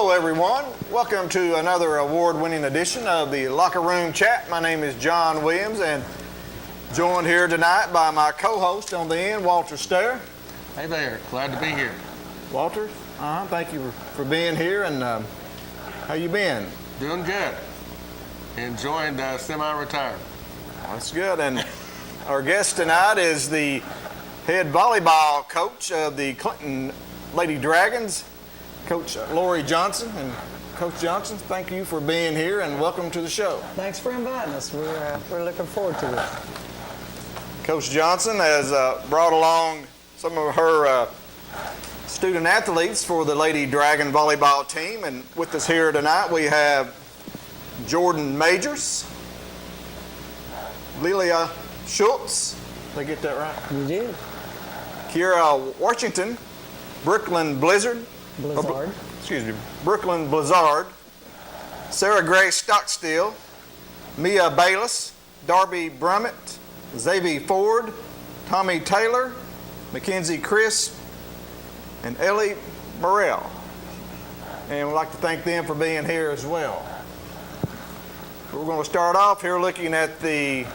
Hello, everyone. Welcome to another award-winning edition of the Locker Room Chat. My name is John Williams, and joined here tonight by my co-host on the end, Walter Stair. Hey there. Glad to be here. Walter, thank you for being here. And how you been? Doing good. Enjoying semi-retirement. That's good. And our guest tonight is the head volleyball coach of the Clinton Lady Dragons, Coach Lori Johnson. And Coach Johnson, thank you for being here and welcome to the show. Thanks for inviting us. We're looking forward to it. Coach Johnson has brought along some of her student athletes for the Lady Dragon volleyball team. And with us here tonight, we have Jordan Majors, Lilia Schultz. Did I get that right? You did. Kiera Washington, Brooklyn Blizzard. Brooklyn Blizzard, Sarah Grace Stockstill, Mia Bayless, Darby Brummett, Zaby Ford, Tommy Taylor, Mackenzie Crisp, and Ellie Morell. And we'd like to thank them for being here as well. We're going to start off here looking at the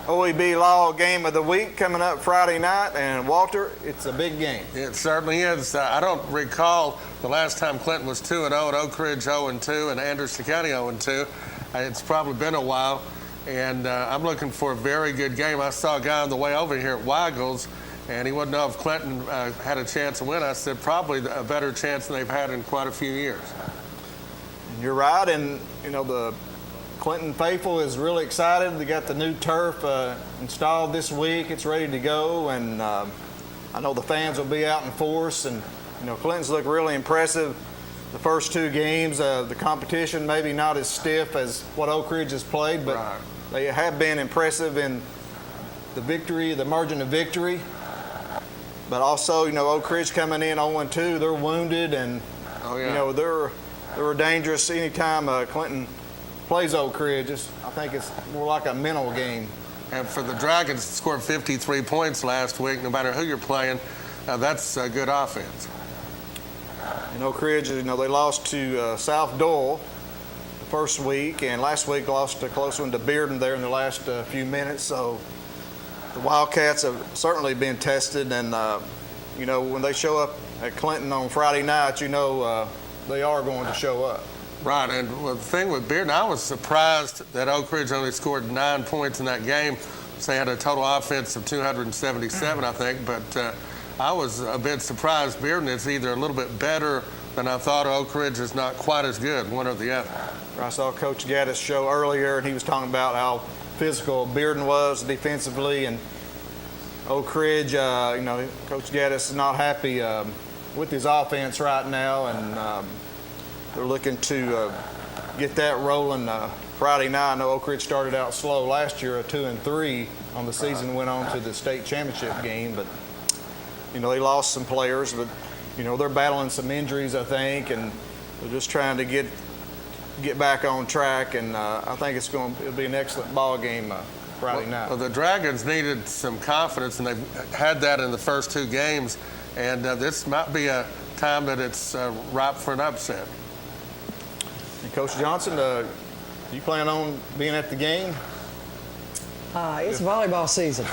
OEB Law Game of the Week coming up Friday night, and Walter, it's a big game. It certainly is. I don't recall the last time Clinton was 2-0 and Oak Ridge 0-2 and Anderson County 0-2. It's probably been a while, and I'm looking for a very good game. I saw a guy on the way over here at Weigels, and he wouldn't know if Clinton had a chance to win. I said probably a better chance than they've had in quite a few years. You're right, and you know the Clinton faithful is really excited. They got the new turf installed this week. It's ready to go, and I know the fans will be out in force. And you know, Clinton's looked really impressive the first two games. The competition maybe not as stiff as what Oak Ridge has played, but right. They have been impressive in the victory, the margin of victory. But also, you know, Oak Ridge coming in 0-2, they're wounded, and you know they're dangerous anytime Clinton plays Oak Ridge. I think it's more like a mental game. And for the Dragons, scored 53 points last week. No matter who you're playing, that's a good offense. And Oak Ridge, you know, they lost to South Doyle the first week, and last week lost a close one to Bearden there in the last few minutes. So the Wildcats have certainly been tested, and you know, when they show up at Clinton on Friday night, you know they are going to show up. Right, and the thing with Bearden, I was surprised that Oak Ridge only scored 9 points in that game. So they had a total offense of 277, I think, but I was a bit surprised. Bearden is either a little bit better than I thought, or Oak Ridge is not quite as good, one or the other. I saw Coach Gaddis' show earlier, and he was talking about how physical Bearden was defensively, and Oak Ridge, you know, Coach Gaddis is not happy with his offense right now, and they're looking to get that rolling Friday night. I know Oak Ridge started out slow last year, 2-3 on the season, went on to the state championship game, but you know they lost some players, but you know they're battling some injuries, I think, and they're just trying to get back on track. And I think it'll be an excellent ball game Friday night. Well, the Dragons needed some confidence, and they've had that in the first two games, and this might be a time that it's ripe for an upset. And Coach Johnson, you plan on being at the game? It's volleyball season.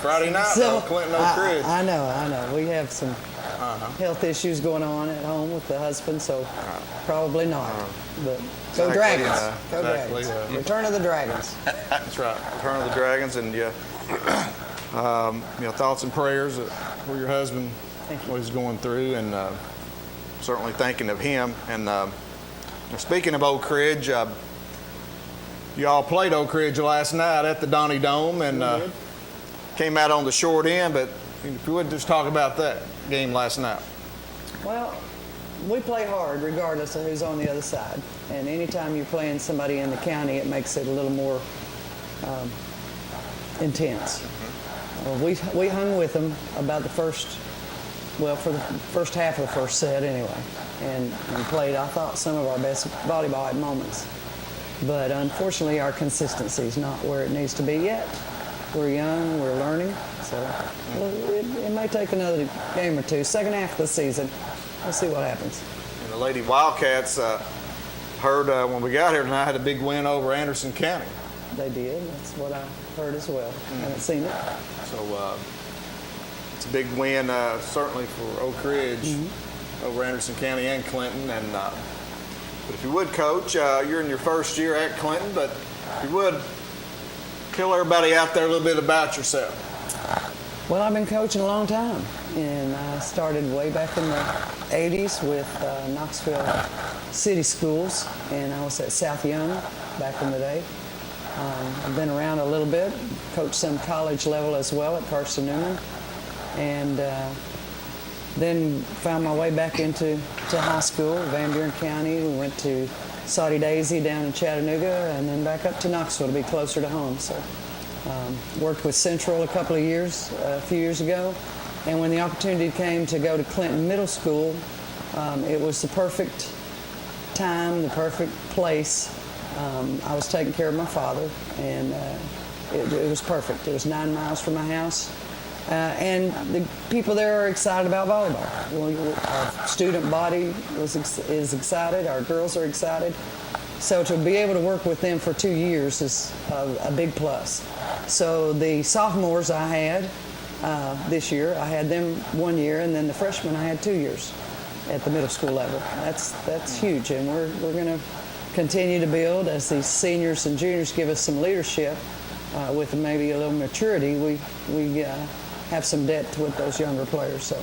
Friday night, So, Clinton Oak Ridge. I know. We have some health issues going on at home with the husband, so probably not. But go Exactly, Dragons. Go exactly. Dragons. Return of the Dragons. That's right. Return of the Dragons, and you know, thoughts and prayers for your husband, what he's going through, and certainly thinking of him. And speaking of Oak Ridge, y'all played Oak Ridge last night at the Donnie Dome, and came out on the short end. But if you would just talk about that game last night. Well, we play hard regardless of who's on the other side. And anytime you're playing somebody in the county, it makes it a little more intense. We hung with them about for the first half of the first set anyway, and played, I thought, some of our best volleyball at moments. But unfortunately, our consistency is not where it needs to be yet. We're young, we're learning, so it may take another game or two. Second half of the season, we'll see what happens. Lady Wildcats, heard when we got here tonight, had a big win over Anderson County. They did. That's what I heard as well. Haven't seen it. So it's a big win, certainly for Oak Ridge over Anderson County and Clinton. And but if you would, Coach, you're in your first year at Clinton, but if you would, tell everybody out there a little bit about yourself. Well, I've been coaching a long time, and I started way back in the 80s with Knoxville City Schools, and I was at South Young back in the day. I've been around a little bit, coached some college level as well at Carson Newman, and then found my way back into high school, Van Buren County. We went to Saudi Daisy down in Chattanooga, and then back up to Knoxville to be closer to home. So worked with Central a few years ago, and when the opportunity came to go to Clinton Middle School, it was the perfect time, the perfect place. I was taking care of my father, and it was perfect. It was 9 miles from my house. And the people there are excited about volleyball. Our student body is excited. Our girls are excited. So to be able to work with them for 2 years is a big plus. So the sophomores I had this year, I had them 1 year, and then the freshmen I had 2 years at the middle school level. That's huge, and we're going to continue to build as these seniors and juniors give us some leadership with maybe a little maturity. We have some depth with those younger players. So,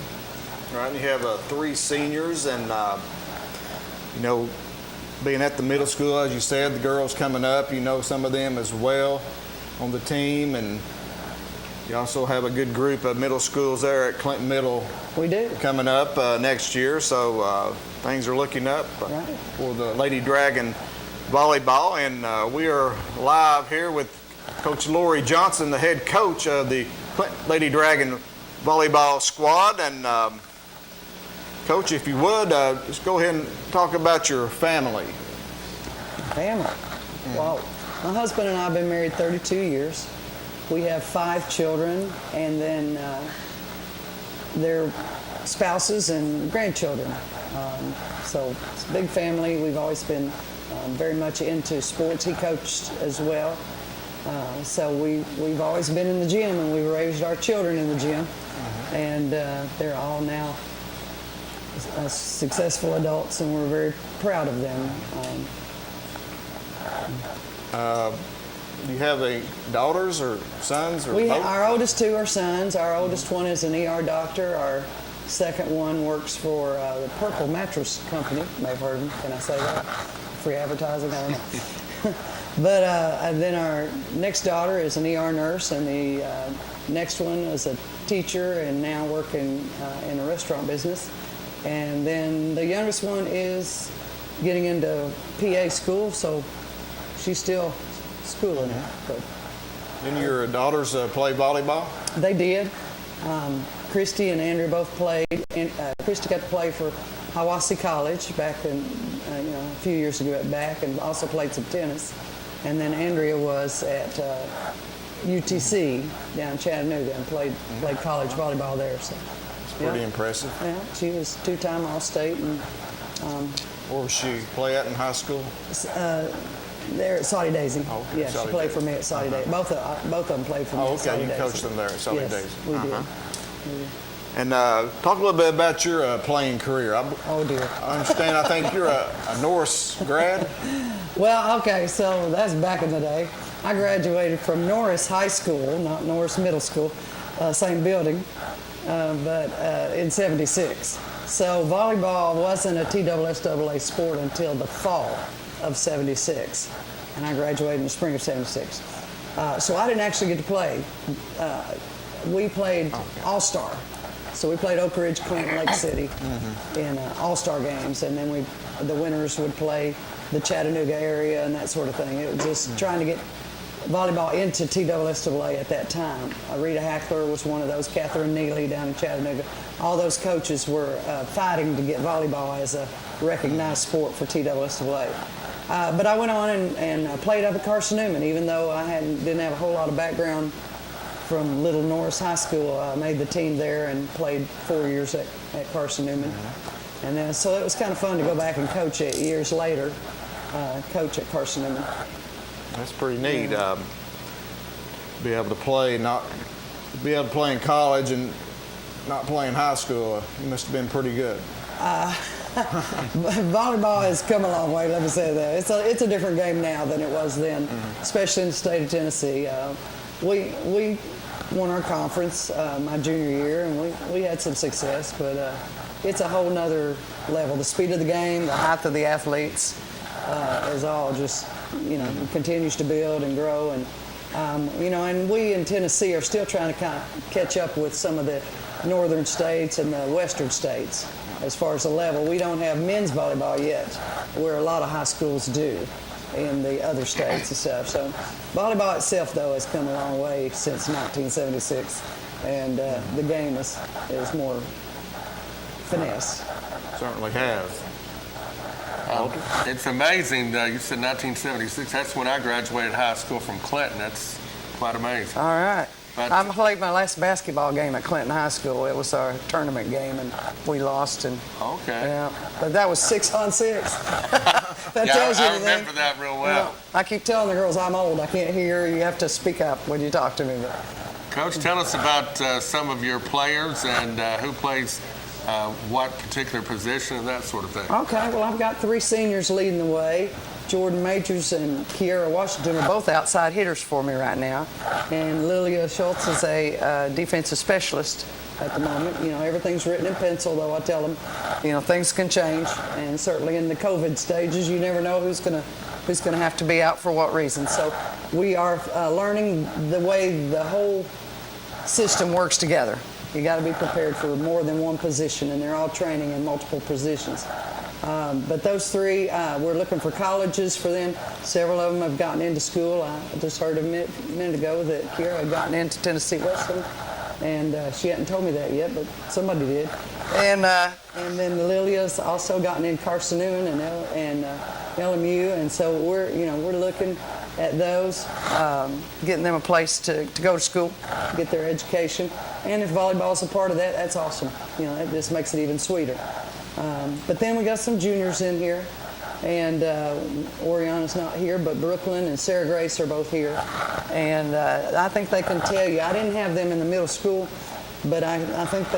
All right, and you have 3 seniors, and being at the middle school, as you said, the girls coming up, you know some of them as well on the team, and you also have a good group of middle schools there at Clinton Middle. We do. Coming up next year, so things are looking up for the Lady Dragon volleyball, and we are live here with Coach Lori Johnson, the head coach of the Clinton Lady Dragon volleyball squad. And Coach, if you would, just go ahead and talk about your family. Family. Well, my husband and I have been married 32 years. We have 5 children, and then their spouses and grandchildren. So it's a big family. We've always been very much into sports. He coached as well. So we've always been in the gym, and we raised our children in the gym. And they're all now successful adults, and we're very proud of them. Do you have any daughters or sons? Or both? Our oldest 2 are sons. Our oldest one is an ER doctor. Our second one works for the Purple Mattress Company. You may have heard of them. Can I say that? Free advertising? I don't know. But then our next daughter is an ER nurse, and the next one is a teacher and now working in a restaurant business. And then the youngest one is getting into PA school, so she's still schooling. But And your daughters play volleyball? they did. Christy and Andrea both played. And, Christy got to play for Hiwassee College back in, a few years ago back, and also played some tennis. And then Andrea was at UTC down in Chattanooga and played college volleyball there. So It's pretty impressive. yeah, she was 2-time All-State, and Where was she play at in high school? there at Saudi Daisy. Oh, okay. Yeah, Saudi she played Daisy. for me at Saudi Daisy. Both of them played for me Oh, at Saudi okay. You Daisy. coached them there at Saudi Yes, Daisy. we did. And talk a little bit about your playing career. Oh, dear. I understand. I think you're a Norris grad. Well, okay, so that's back in the day. I graduated from Norris High School, not Norris Middle School, same building, but in '76. So volleyball wasn't a TSSAA sport until the fall of '76, and I graduated in the spring of '76. So I didn't actually get to play. We played All-Star. So we played Oak Ridge, Clinton, Lake City in All-Star games, and then the winners would play the Chattanooga area and that sort of thing. It was just trying to get volleyball into TSSAA at that time. Rita Hackler was one of those, Catherine Neely down in Chattanooga. All those coaches were fighting to get volleyball as a recognized sport for TSSAA. But I went on and played up at Carson Newman, even though I didn't have a whole lot of background from Little Norris High School. I made the team there and played 4 years at Carson Newman. And then, so it was kind of fun to go back and coach it years later, coach at Carson Newman. That's pretty neat. Be able to play, not be able to play in college and not play in high school. You must have been pretty good. Volleyball has come a long way, let me say that. It's a different game now than it was then, especially in the state of Tennessee. We won our conference my junior year, and we had some success, but it's a whole nother level. The speed of the game, the height of the athletes is all just, continues to build and grow. And, and we in Tennessee are still trying to kind of catch up with some of the northern states and the western states as far as the level. We don't have men's volleyball yet, where a lot of high schools do in the other states and stuff. So volleyball itself, though, has come a long way since 1976, and the game is more finesse. Certainly has. It's amazing. You said 1976. That's when I graduated high school from Clinton. That's quite amazing. All right. But I played my last basketball game at Clinton High School. It was our tournament game, and we lost. And okay. Yeah, but that was 6-on-6. That yeah, tells you I anything. remember that real well. I keep telling the girls I'm old. I can't hear. You have to speak up when you talk to me. But Coach, tell us about some of your players and who plays what particular position and that sort of thing. Okay, well, I've got 3 seniors leading the way. Jordan Majors and Kiera Washington are both outside hitters for me right now. And Lilia Schultz is a defensive specialist at the moment. Everything's written in pencil, though I tell them, things can change. And certainly in the COVID stages, you never know who's gonna have to be out for what reason. So we are learning the way the whole system works together. You got to be prepared for more than one position, and they're all training in multiple positions. But those 3, we're looking for colleges for them. Several of them have gotten into school. I just heard a minute ago that Kiera had gotten into Tennessee Western, and she hadn't told me that yet, but somebody did. And then Lilia's also gotten in Carson Newman and LMU, and so we're looking at those, getting them a place to go to school, get their education, and if volleyball's a part of that, that's awesome. It just makes it even sweeter. But then we got some juniors in here, and Oriana's not here, but Brooklyn and Sarah Grace are both here. And I think they can tell you, I didn't have them in the middle school, but I think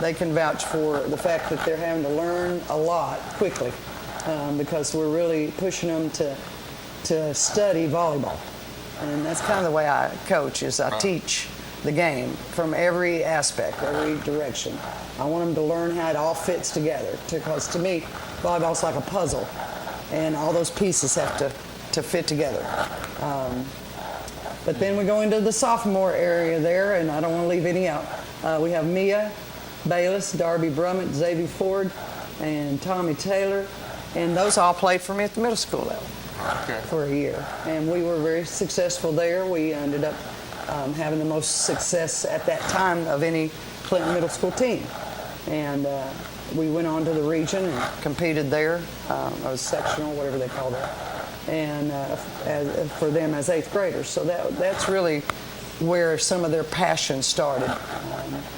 they can vouch for the fact that they're having to learn a lot quickly, because we're really pushing them to study volleyball. And that's kind of the way I coach, is I teach the game from every aspect, every direction. I want them to learn how it all fits together, because to me, volleyball's like a puzzle, and all those pieces have to fit together. But then we go into the sophomore area there, and I don't want to leave any out. We have Mia Bayless, Darby Brummett, Zaby Ford, and Tommy Taylor, and those all played for me at the middle school level for a year. And we were very successful there. We ended up having the most success at that time of any Clinton middle school team. And we went on to the region and competed there, or sectional, whatever they call that, and for them as 8th graders. So that's really where some of their passion started,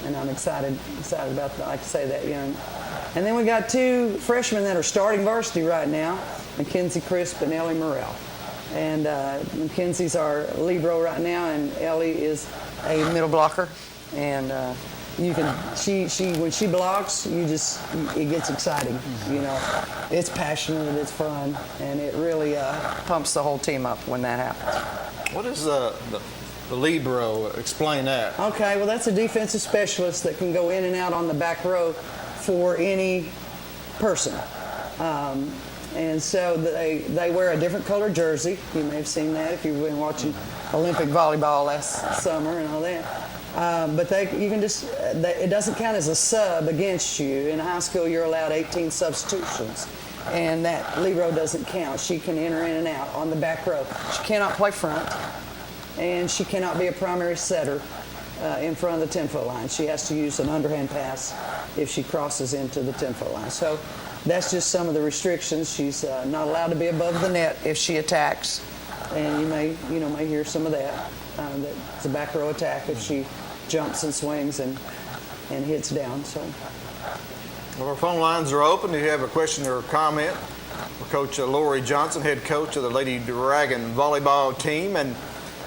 and I'm excited about that. I can say that young. And then we got 2 freshmen that are starting varsity right now, Mackenzie Crisp and Ellie Morell. And Mackenzie's our libero right now, and Ellie is a middle blocker. And when she blocks, it gets exciting. It's passionate, it's fun, and it really pumps the whole team up when that happens. What is the libero? Explain that. Okay, well, that's a defensive specialist that can go in and out on the back row for any person. And so they wear a different color jersey. You may have seen that if you've been watching Olympic volleyball last summer and all that. But it doesn't count as a sub against you. In high school, you're allowed 18 substitutions, and that libero doesn't count. She can enter in and out on the back row. She cannot play front, and she cannot be a primary setter in front of the 10-foot line. She has to use an underhand pass if she crosses into the 10-foot line. So that's just some of the restrictions. She's not allowed to be above the net if she attacks, and you may hear some of that. That's a back row attack if she jumps and swings and hits down. So Well, our phone lines are open. If you have a question or a comment for Coach Lori Johnson, head coach of the Lady Dragon volleyball team. And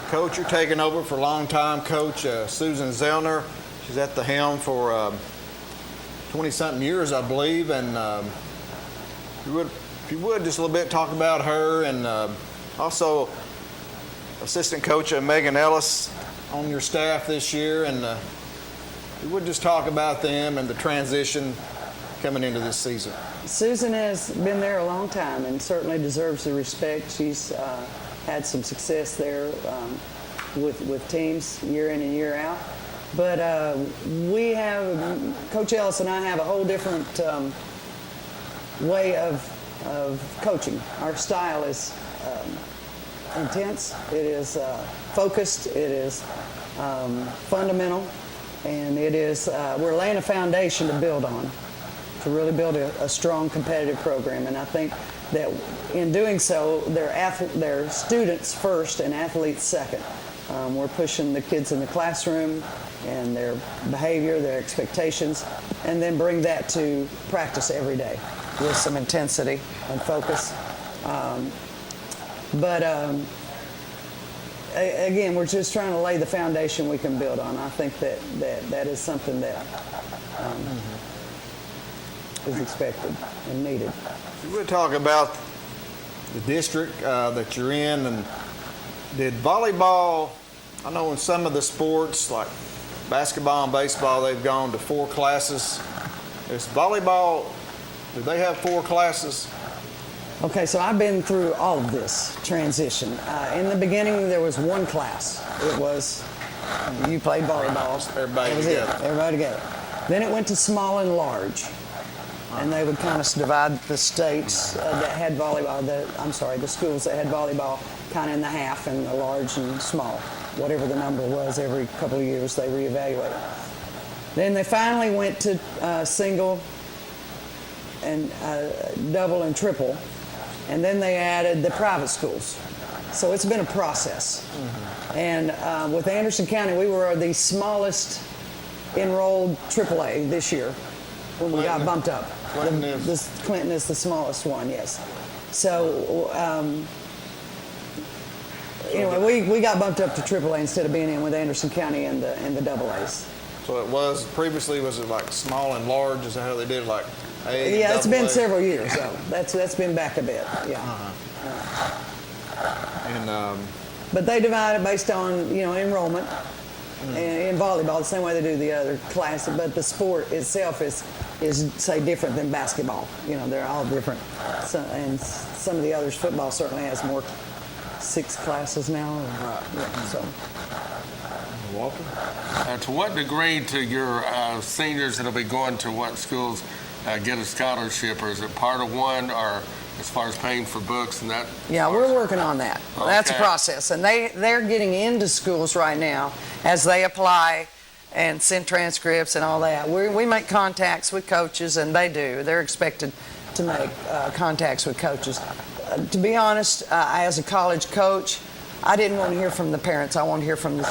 Coach, you're taking over for longtime coach Susan Zellner. She's at the helm for 20-something years, I believe. And if you would, just a little bit talk about her, and also assistant coach Megan Ellis on your staff this year. And if you would just talk about them and the transition coming into this season. Susan has been there a long time and certainly deserves the respect. She's had some success there with teams year in and year out. But we have, Coach Ellis and I have a whole different way of coaching. Our style is intense, it is focused, it is fundamental, and it is, we're laying a foundation to build on, to really build a strong competitive program. And I think that in doing so, they're students first and athletes second. We're pushing the kids in the classroom and their behavior, their expectations, and then bring that to practice every day with some intensity and focus. Again, we're just trying to lay the foundation we can build on. I think that is something that is expected and needed. We'll talk about the district that you're in, and did volleyball, I know in some of the sports like basketball and baseball, they've gone to 4 classes. Is volleyball, do they have 4 classes? Okay, so I've been through all of this transition. In the beginning, there was 1 class. It was, you played volleyball. Everybody that was together. It. Everybody together. Then it went to small and large. And they would kind of divide the states that had volleyball, the schools that had volleyball kind of in the half, and the large and small. Whatever the number was, every couple of years they reevaluated. Then they finally went to single and double and triple. And then they added the private schools. So it's been a process. Mm-hmm. And with Anderson County, we were the smallest enrolled AAA this year when we got bumped up. Clinton is the smallest one, yes. So anyway, we got bumped up to AAA instead of being in with Anderson County and the double A's. So it was, previously, was it like small and large? Is that how they did it, like A? Yeah, it's been several years, though. That's been back a bit, yeah. And but they divide it based on, enrollment in volleyball, the same way they do the other classes. But the sport itself is say different than basketball. They're all different. And some of the others, football certainly has more 6 classes now. Right. Yeah, so. Walter? To what degree do your seniors that'll be going to what schools get a scholarship, or is it part of one, or as far as paying for books and that? Yeah, we're working on that. Okay. That's a process, and they're getting into schools right now as they apply and send transcripts and all that. We make contacts with coaches, and they do. They're expected to make contacts with coaches. To be honest, as a college coach, I didn't want to hear from the parents. I want to hear from the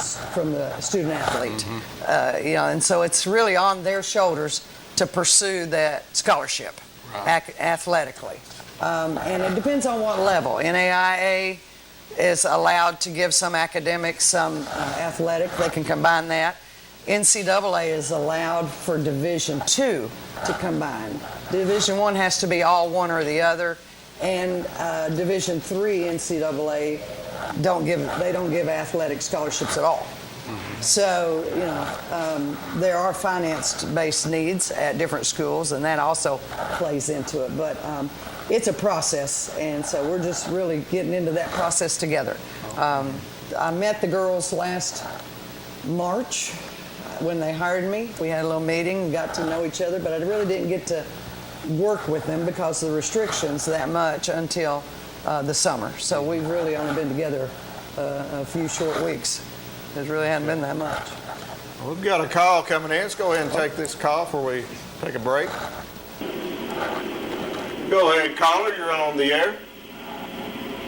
student athlete. Mm-hmm. And so it's really on their shoulders to pursue that scholarship athletically. And it depends on what level. NAIA is allowed to give some academic, some athletic. They can combine that. NCAA is allowed for Division II to combine. Division I has to be all one or the other. And Division III NCAA don't give athletic scholarships at all. Mm-hmm. So there are finance-based needs at different schools, and that also plays into it. But it's a process, and so we're just really getting into that process together. I met the girls last March when they hired me. We had a little meeting, got to know each other, but I really didn't get to work with them because of the restrictions that much until the summer. So we've really only been together a few short weeks. It really hadn't been that much. Well, we've got a call coming in. Let's go ahead and take this call before we take a break. Go ahead, caller. You're on the air.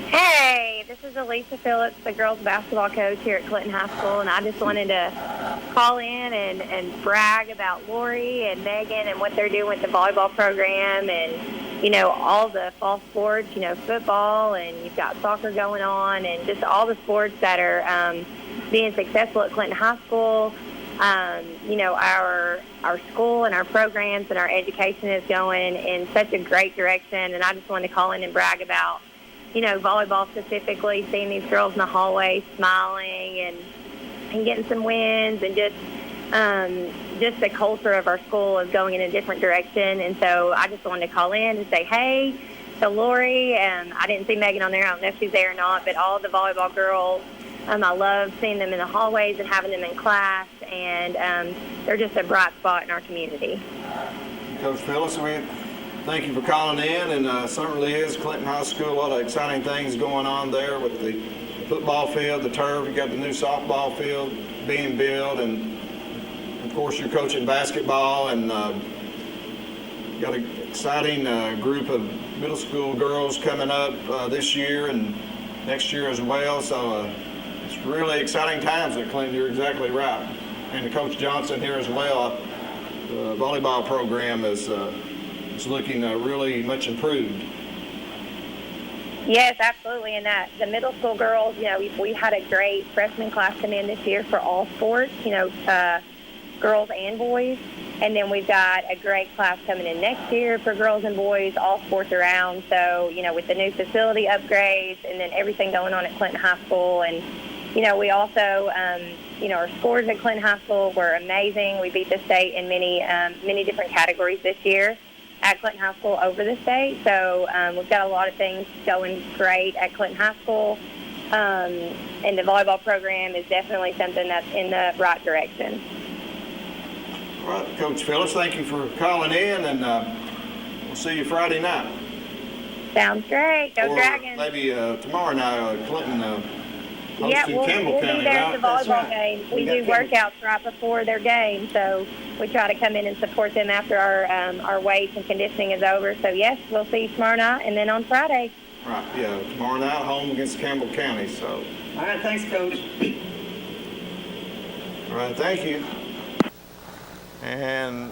Hey, this this is Alicia Phillips, the girls basketball coach here at Clinton High School, and I just wanted to call in and brag about Lori and Megan and what they're doing with the volleyball program and, you know, all the fall sports, you know, football, and you've got soccer going on, and just all the sports that are being successful at Clinton High School. You know, our school and our programs and our education is going in such a great direction, and I just wanted to call in and brag about, you know, volleyball specifically, seeing these girls in the hallway smiling and getting some wins, and just the culture of our school is going in a different direction. And so I just wanted to call in and say, hey, to Lori, and I didn't see Megan on there. I don't know if she's there or not, but all the volleyball girls, I love seeing them in the hallways and having them in class, and they're just a bright spot in our community. Coach Phillips, thank you for calling in, and certainly is Clinton High School. A lot of exciting things going on there with the football field, the turf. You got the new softball field being built, and of course you're coaching basketball, and got an exciting group of middle school girls coming up this year and next year as well. So it's really exciting times at Clinton. You're exactly right. And to Coach Johnson here as well, the volleyball program is looking really much improved. Yes, absolutely. And that the middle school girls, you know, we had a great freshman class come in this year for all sports, you know, girls and boys. And then we've got a great class coming in next year for girls and boys, all sports around. So, you know, with the new facility upgrades and then everything going on at Clinton High School. And, you know, we also, you know, our scores at Clinton High School were amazing. We beat the state in many different categories this year at Clinton High School over the state. So we've got a lot of things going great at Clinton High School. And the volleyball program is definitely something that's in the right direction. All right, Coach Phillips, thank you for calling in, and we'll see you Friday night. Sounds great. Go or Dragons. Maybe tomorrow night, Clinton hosting Yeah, we'll Campbell be County, there right? at the volleyball That's right. game. We got do Campbell. workouts right before their game, so we try to come in and support them after our weights and conditioning is over. So, yes, we'll see you tomorrow night and then on Friday. Right, yeah, tomorrow night, home against Campbell County, so. All right, thanks, Coach. All right, thank you. And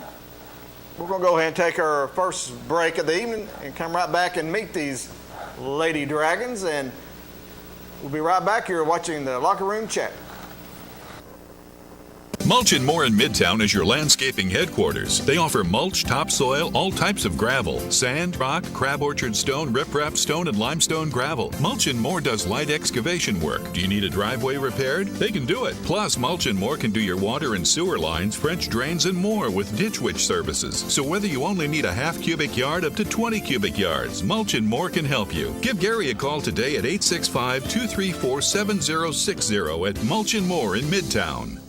we're going to go ahead and take our first break of the evening and come right back and meet these Lady Dragons. And we'll be right back here watching the Locker Room Chat. Mulch & More in Midtown is your landscaping headquarters. They offer mulch, topsoil, all types of gravel, sand, rock, crab orchard stone, riprap stone, and limestone gravel. Mulch & More does light excavation work. Do you need a driveway repaired? They can do it. Plus, Mulch & More can do your water and sewer lines, French drains, and more with Ditch Witch services. So whether you only need a half cubic yard up to 20 cubic yards, Mulch & More can help you. Give Gary a call today at 865-234-7060 at Mulch & More in Midtown.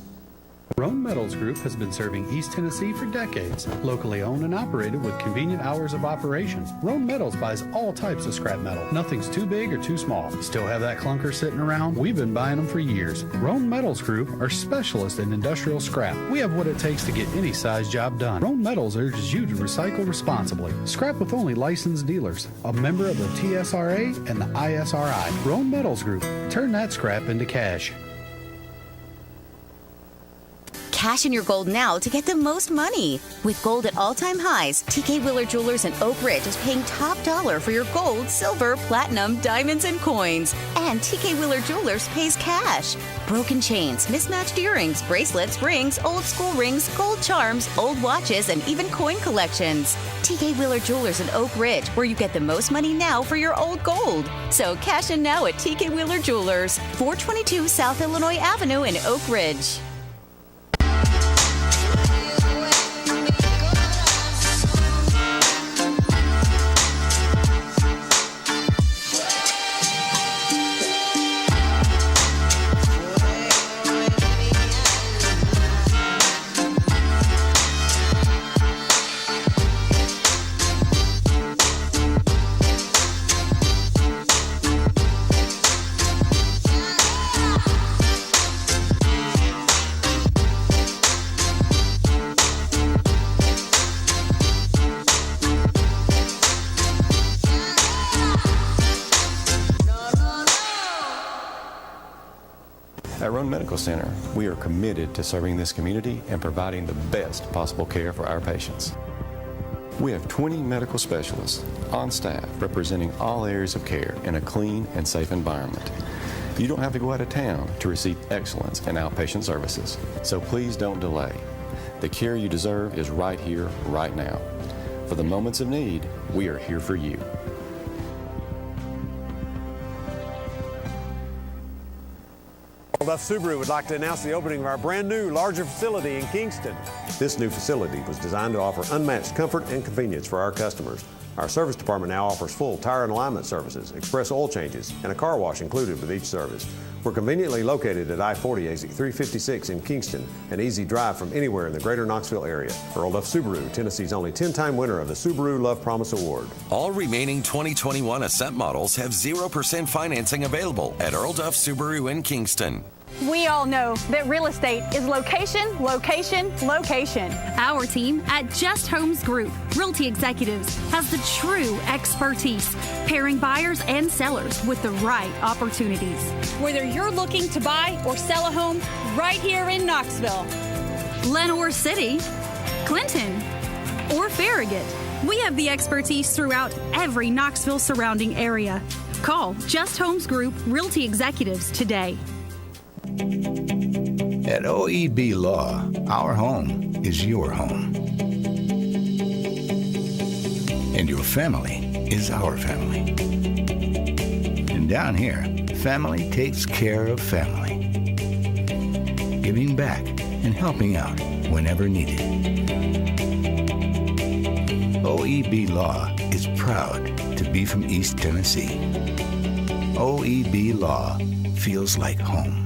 Roan Metals Group has been serving East Tennessee for decades. Locally owned and operated with convenient hours of operation. Roan Metals buys all types of scrap metal. Nothing's too big or too small. Still have that clunker sitting around? We've been buying them for years. Roan Metals Group are specialists in industrial scrap. We have what it takes to get any size job done. Roan Metals urges you to recycle responsibly. Scrap with only licensed dealers. A member of the TSRA and the ISRI. Roan Metals Group. Turn that scrap into cash. Cash in your gold now to get the most money. With gold at all-time highs, TK Wheeler Jewelers in Oak Ridge is paying top dollar for your gold, silver, platinum, diamonds, and coins. And TK Wheeler Jewelers pays cash. Broken chains, mismatched earrings, bracelets, rings, old school rings, gold charms, old watches, and even coin collections. TK Wheeler Jewelers in Oak Ridge, where you get the most money now for your old gold. So cash in now at TK Wheeler Jewelers, 422 South Illinois Avenue in Oak Ridge. At Roan Medical Center, we are committed to serving this community and providing the best possible care for our patients. We have 20 medical specialists on staff representing all areas of care in a clean and safe environment. You don't have to go out of town to receive excellence in outpatient services, so please don't delay. The care you deserve is right here, right now. For the moments of need, we are here for you. Duff Subaru would like to announce the opening of our brand new, larger facility in Kingston. This new facility was designed to offer unmatched comfort and convenience for our customers. Our service department now offers full tire and alignment services, express oil changes, and a car wash included with each service. We're conveniently located at I-40 exit 356 in Kingston, an easy drive from anywhere in the greater Knoxville area. Earl Duff Subaru, Tennessee's only 10-time winner of the Subaru Love Promise Award. All remaining 2021 Ascent models have 0% financing available at Earl Duff Subaru in Kingston. We all know that real estate is location, location, location. Our team at Just Homes Group Realty Executives has the true expertise, pairing buyers and sellers with the right opportunities. Whether you're looking to buy or sell a home right here in Knoxville, Lenoir City, Clinton, or Farragut, we have the expertise throughout every Knoxville surrounding area. Call Just Homes Group Realty Executives today. At OEB Law, our home is your home. And your family is our family. And down here, family takes care of family. Giving back and helping out whenever needed. OEB Law is proud to be from East Tennessee. OEB Law feels like home.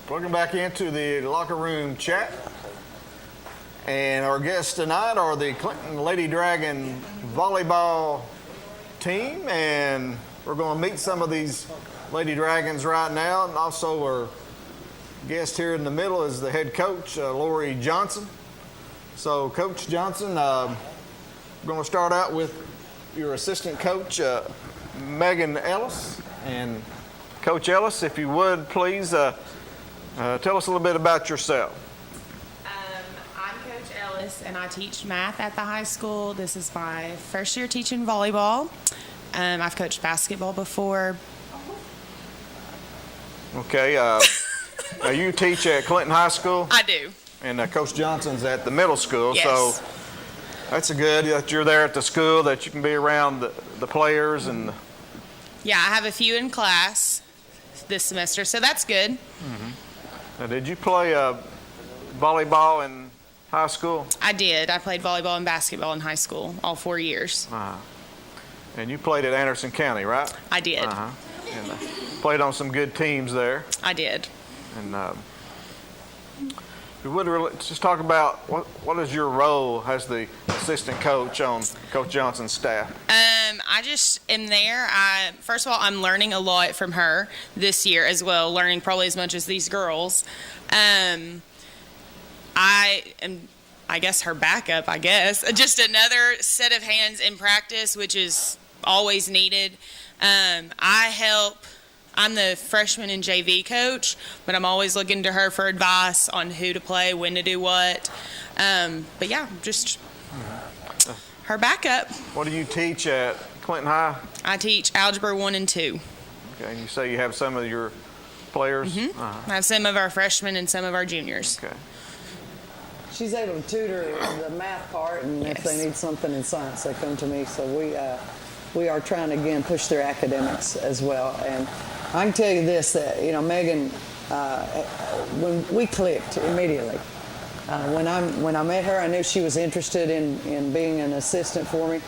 Welcome back into the locker room chat. And our guests tonight are the Clinton Lady Dragon volleyball team. And we're going to meet some of these Lady Dragons right now. And also our guest here in the middle is the head coach, Lori Johnson. So, Coach Johnson, we're going to start out with your assistant coach, Megan Ellis. And Coach Ellis, if you would, please tell us a little bit about yourself. I'm Coach Ellis, and I teach math at the high school. This is my first year teaching volleyball. I've coached basketball before. Okay. Now you teach at Clinton High School? I do. And Coach Johnson's at the middle school. Yes. So that's good that you're there at the school, that you can be around the players. And Yeah, I have a few in class this semester, so that's good. Mm-hmm. Now, did you play volleyball in high school? I did. I played volleyball and basketball in high school, all 4 years. And you played at Anderson County, right? I did. And played on some good teams there. I did. And we would really just talk about what is your role as the assistant coach on Coach Johnson's staff? I just am there. First of all, I'm learning a lot from her this year as well, learning probably as much as these girls. I am, I guess, her backup, just another set of hands in practice, which is always needed. I'm the freshman and JV coach, but I'm always looking to her for advice on who to play, when to do what. But yeah, just her backup. What do you teach at Clinton High? I teach Algebra 1 and 2. Okay, and you say you have some of your players? Mm-hmm. I have some of our freshmen and some of our juniors. Okay. She's able to tutor the math part, and if they need something in science, they come to me. So we are trying to, again, push their academics as well. And I can tell you this, that, Megan, when we clicked immediately. When I met her, I knew she was interested in being an assistant for me,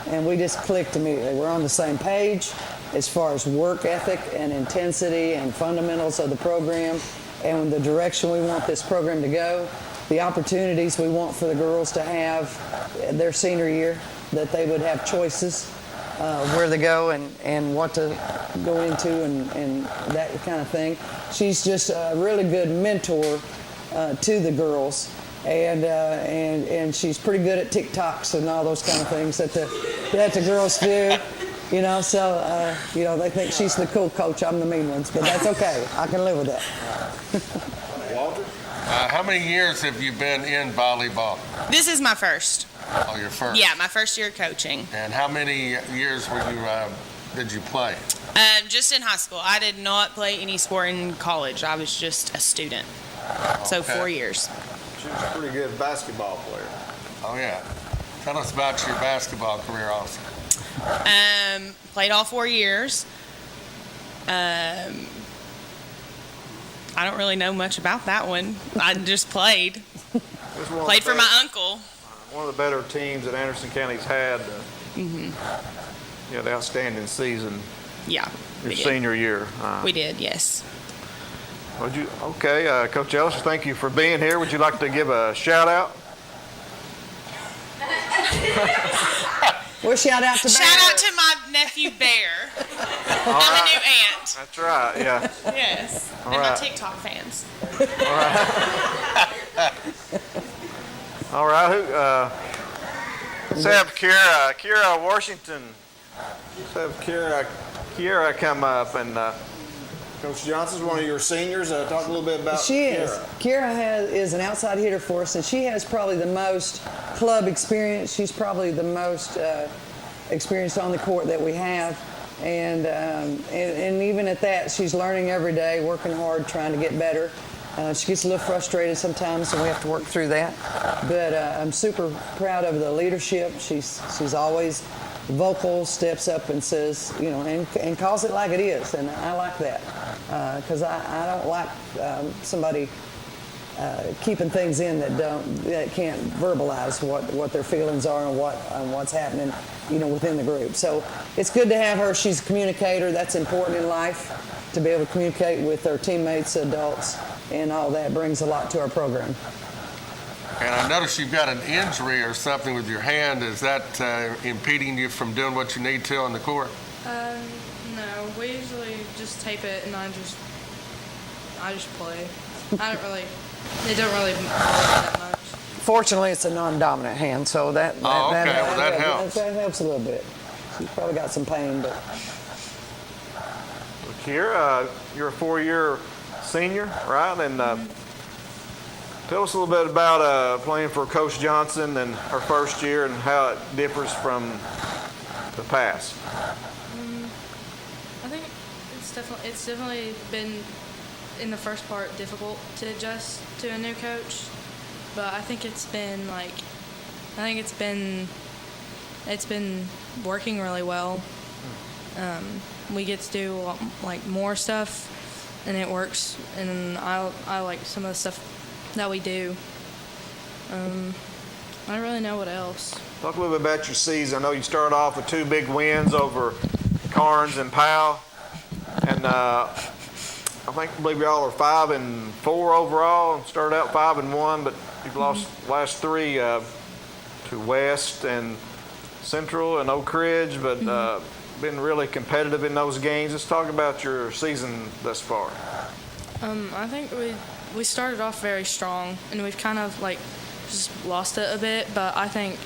and we just clicked immediately. We're on the same page as far as work ethic and intensity and fundamentals of the program and the direction we want this program to go, the opportunities we want for the girls to have their senior year, that they would have choices where to go and what to go into and that kind of thing. She's just a really good mentor to the girls, and she's pretty good at TikToks and all those kind of things that the girls do. You know, so they think she's the cool coach. I'm the mean ones, but that's okay. I can live with that. Walter? How many years have you been in volleyball? This is my first. Oh, your first? Yeah, my first year coaching. And how many years did you play? Just in high school. I did not play any sport in college. I was just a student. So 4 years. She was a pretty good basketball player. Oh, yeah. Tell us about your basketball career also. Played all 4 years. I don't really know much about that one. I just played. Played for my uncle. One of the better teams that Anderson County's had. The outstanding season. Yeah. Your senior year. We did, yes. Okay, Coach Ellis, thank you for being here. Would you like to give a shout out? We'll shout out to Bear. Shout out to my nephew Bear. I'm the new aunt. That's right, yeah. Yes. All and my right. TikTok fans. All right. Let's have Kira Washington. Let's have Kira come up, and Coach Johnson's one of your seniors. Talk a little bit about She is. Kira is an outside hitter for us, and she has probably the most club experience. She's probably the most experienced on the court that we have, and even at that, she's learning every day, working hard, trying to get better. She gets a little frustrated sometimes, and we have to work through that. But I'm super proud of the leadership. She's always vocal, steps up and says, and calls it like it is, and I like that because I don't like somebody keeping things in that can't verbalize what their feelings are and what's happening, within the group. So it's good to have her. She's a communicator. That's important in life, to be able to communicate with our teammates, adults, and all that brings a lot to our program. And I noticed you've got an injury or something with your hand. Is that impeding you from doing what you need to on the court? No, we usually just tape it and I just play. It don't really bother me that much. Fortunately, it's a non-dominant hand, so that helps. That helps a little bit. She's probably got some pain, but. Well, Kiera, you're a 4-year senior, right? And tell us a little bit about playing for Coach Johnson and her first year and how it differs from the past. I think it's definitely been, in the first part, difficult to adjust to a new coach, but I think it's been working really well. We get to do more stuff, and it works. And I like some of the stuff that we do. I don't really know what else. Talk a little bit about your season. I know you started off with 2 big wins over Carnes and Powell, and I believe y'all are 5-4 overall. Started out 5-1, but you've lost last 3 to West and Central and Oak Ridge, but been really competitive in those games. Let's talk about your season thus far. I think we started off very strong, and we've kind of just lost it a bit, but I think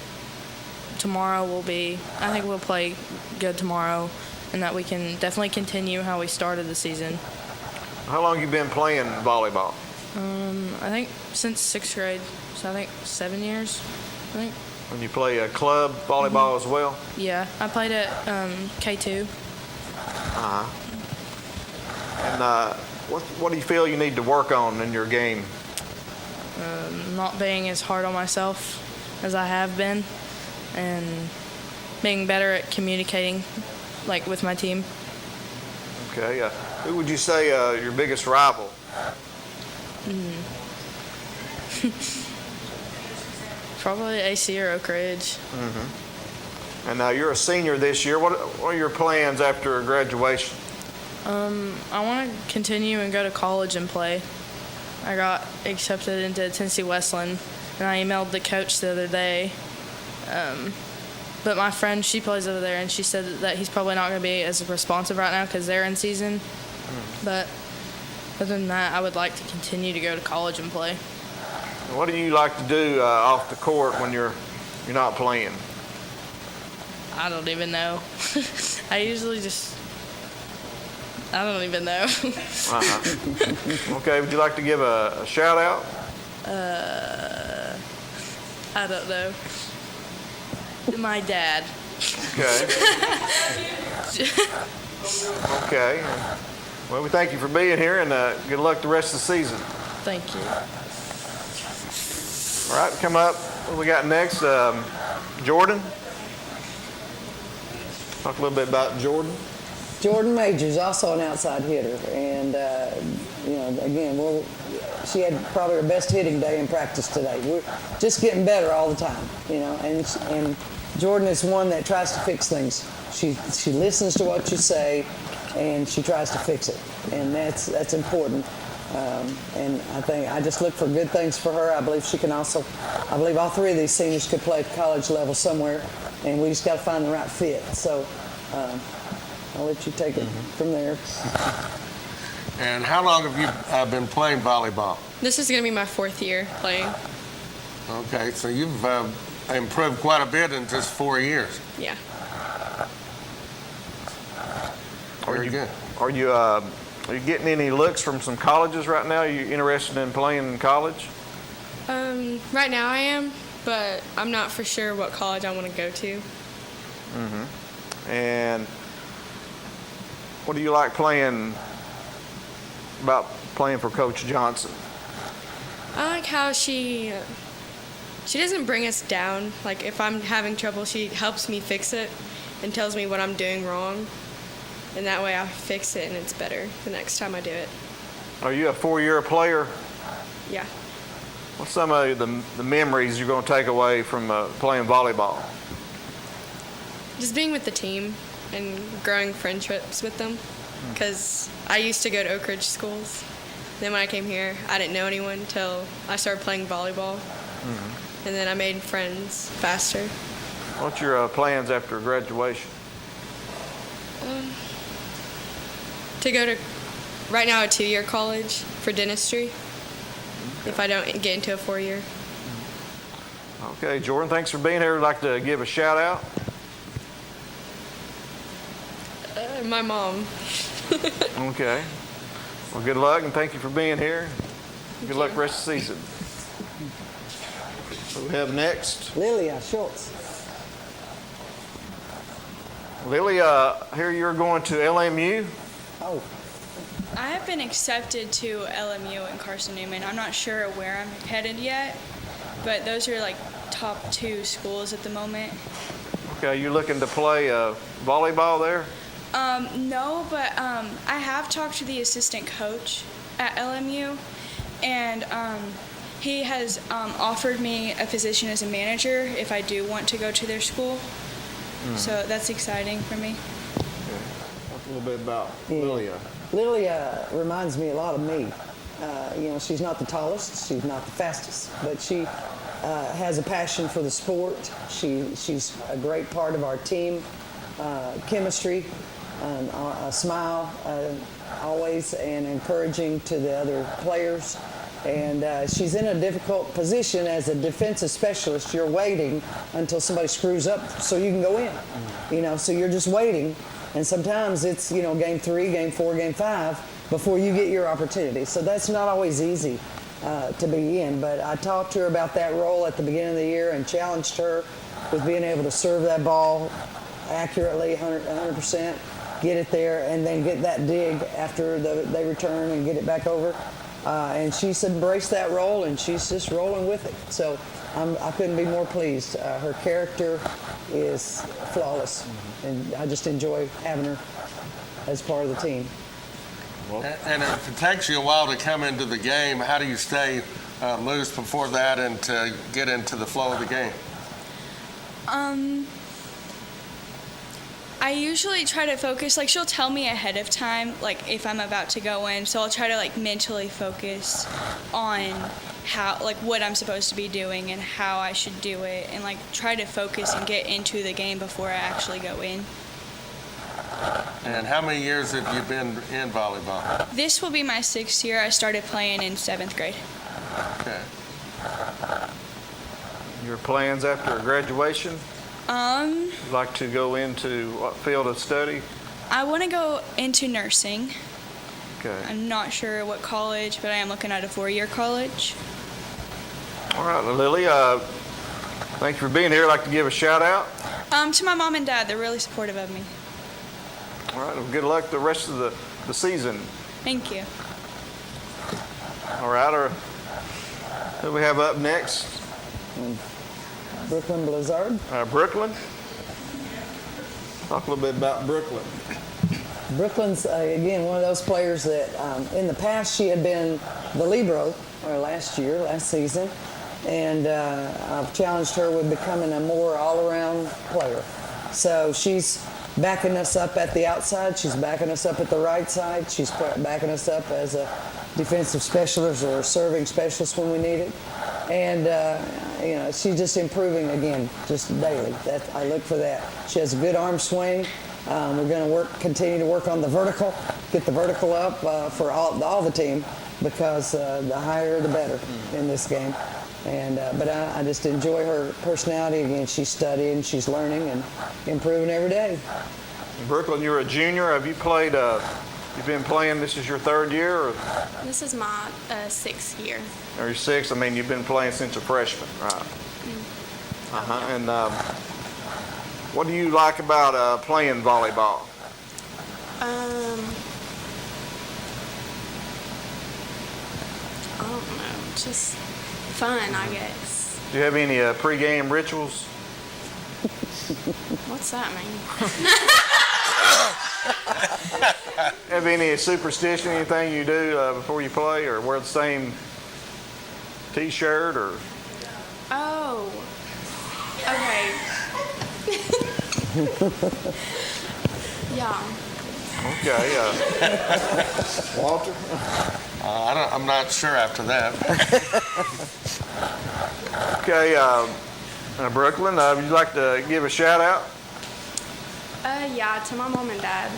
we'll play good tomorrow, and that we can definitely continue how we started the season. How long have you been playing volleyball? I think since 6th grade, so I think 7 years, I think. And you play a club volleyball as well? Yeah, I played at K2. And what do you feel you need to work on in your game? Not being as hard on myself as I have been, and being better at communicating with my team. Okay. Who would you say your biggest rival? Probably AC or Oak Ridge. And you're a senior this year. What are your plans after graduation? I want to continue and go to college and play. I got accepted into Tennessee Westland, and I emailed the coach the other day. But my friend, she plays over there, and she said that he's probably not going to be as responsive right now because they're in season. But other than that, I would like to continue to go to college and play. What do you like to do off the court when you're not playing? I don't even know. I usually just, I don't even know. Okay, would you like to give a shout out? I don't know. My dad. Okay. Okay. Well, we thank you for being here, and good luck the rest of the season. Thank you. All right, come up. What we got next? Jordan. Talk a little bit about Jordan. Jordan Majors, also an outside hitter, and again, she had probably her best hitting day in practice today. We're just getting better all the time, and Jordan is one that tries to fix things. She listens to what you say, and she tries to fix it, and that's important. And I just look for good things for her. I believe she can also. I believe all three of these seniors could play at the college level somewhere, and we just got to find the right fit. So I'll let you take it from there. And how long have you been playing volleyball? This is going to be my 4th year playing. Okay, so you've improved quite a bit in just 4 years. Yeah. Very good. Are you getting any looks from some colleges right now? Are you interested in playing in college? Right now I am, but I'm not for sure what college I want to go to. And what do you like about playing for Coach Johnson? I like how she doesn't bring us down. Like if I'm having trouble, she helps me fix it and tells me what I'm doing wrong. And that way I fix it and it's better the next time I do it. Are you a 4-year player? Yeah. What's some of the memories you're going to take away from playing volleyball? Just being with the team and growing friendships with them. Because I used to go to Oak Ridge schools. Then when I came here, I didn't know anyone until I started playing volleyball. And then I made friends faster. What's your plans after graduation? To go to, right now, a 2-year college for dentistry, if I don't get into a 4-year. Okay, Jordan, thanks for being here. I'd like to give a shout out. My mom. Okay. Well, good luck, and thank you for being here. Good luck the rest of the season. So we have next Lilia Schultz. Lily, here you're going to LMU. Oh. I have been accepted to LMU and Carson Newman. I'm not sure where I'm headed yet, but those are like top 2 schools at the moment. Okay, you looking to play volleyball there? No, but I have talked to the assistant coach at LMU, and he has offered me a position as a manager if I do want to go to their school. So that's exciting for me. Talk a little bit about Lilia. Lilia reminds me a lot of me. She's not the tallest, she's not the fastest, but she has a passion for the sport. She's a great part of our team. Chemistry, a smile always, and encouraging to the other players. And she's in a difficult position as a defensive specialist. You're waiting until somebody screws up so you can go in. So you're just waiting. And sometimes it's, game 3, game 4, game 5 before you get your opportunity. So that's not always easy to be in. But I talked to her about that role at the beginning of the year and challenged her with being able to serve that ball accurately, 100%, get it there, and then get that dig after they return and get it back over. And she's embraced that role, and she's just rolling with it. So I couldn't be more pleased. Her character is flawless, and I just enjoy having her as part of the team. And if it takes you a while to come into the game, how do you stay loose before that and to get into the flow of the game? I usually try to focus, like she'll tell me ahead of time, like if I'm about to go in, so I'll try to like mentally focus on how, like what I'm supposed to be doing and how I should do it, and like try to focus and get into the game before I actually go in. And how many years have you been in volleyball? This will be my 6th year. I started playing in 7th grade. Okay. Your plans after graduation? You'd like to go into what field of study? I want to go into nursing. Okay. I'm not sure what college, but I am looking at a 4-year college. All right, Lily, thank you for being here. I'd like to give a shout out. To my mom and dad, they're really supportive of me. All right, well, good luck the rest of the season. Thank you. All right, who we have up next? Brooklyn Blizzard. Brooklyn. Talk a little bit about Brooklyn. Brooklyn's, again, one of those players that in the past she had been the libero, or last season, and I've challenged her with becoming a more all-around player. So she's backing us up at the outside, she's backing us up at the right side, she's backing us up as a defensive specialist or serving specialist when we need it. And she's just improving again, just daily. I look for that. She has a good arm swing. We're going to continue to work on the vertical, get the vertical up for all the team, because the higher the better in this game. And but I just enjoy her personality. Again, she's studying, she's learning, and improving every day. Brooklyn, you're a junior. Have you played? You've been playing. This is your 3rd year, or? This is my 6th year. Or your 6th? I mean, you've been playing since a freshman, right? And what do you like about playing volleyball? I don't know, just fun, I guess. Do you have any pregame rituals? What's that mean? Have any superstition, anything you do before you play, or wear the same T-shirt, or? Oh, okay. Yeah. Okay. Walter? I'm not sure after that. Okay, Brooklyn, would you like to give a shout out? Yeah, to my mom and dad.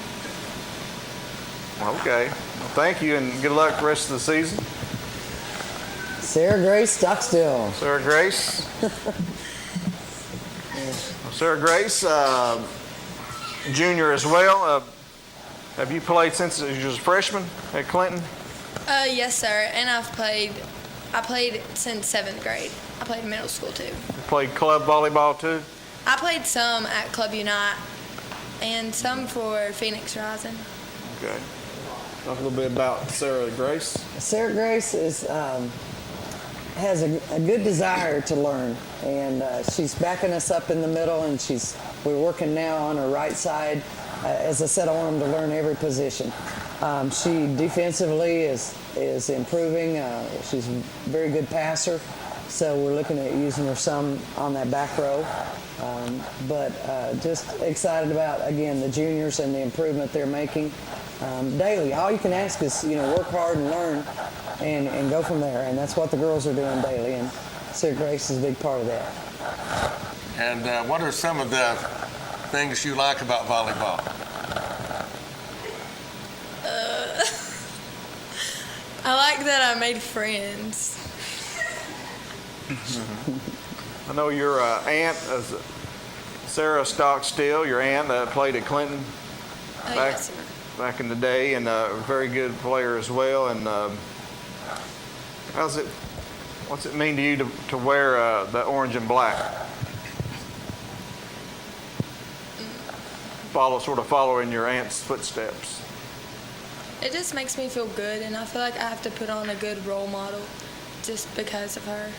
Okay. Well, thank you, and good luck the rest of the season. Sarah Grace Stockstill. Sarah Grace. Sarah Grace, junior as well. Have you played since you was a freshman at Clinton? Yes, sir. And I played since 7th grade. I played middle school too. You played club volleyball too? I played some at Club Unite and some for Phoenix Rising. Okay. Talk a little bit about Sarah Grace. Sarah Grace has a good desire to learn, and she's backing us up in the middle, and we're working now on her right side. As I said, I want them to learn every position. She defensively is improving. She's a very good passer, so we're looking at using her some on that back row. But just excited about, again, the juniors and the improvement they're making daily. All you can ask is, work hard and learn and go from there. And that's what the girls are doing daily. And Sarah Grace is a big part of that. And what are some of the things you like about volleyball? I like that I made friends. I know your aunt, Sarah Stockstill, your aunt played at Clinton Yes, sir. back in the day, and a very good player as well. And what's it mean to you to wear the orange and black? Following your aunt's footsteps. It just makes me feel good, and I feel like I have to put on a good role model just because of her.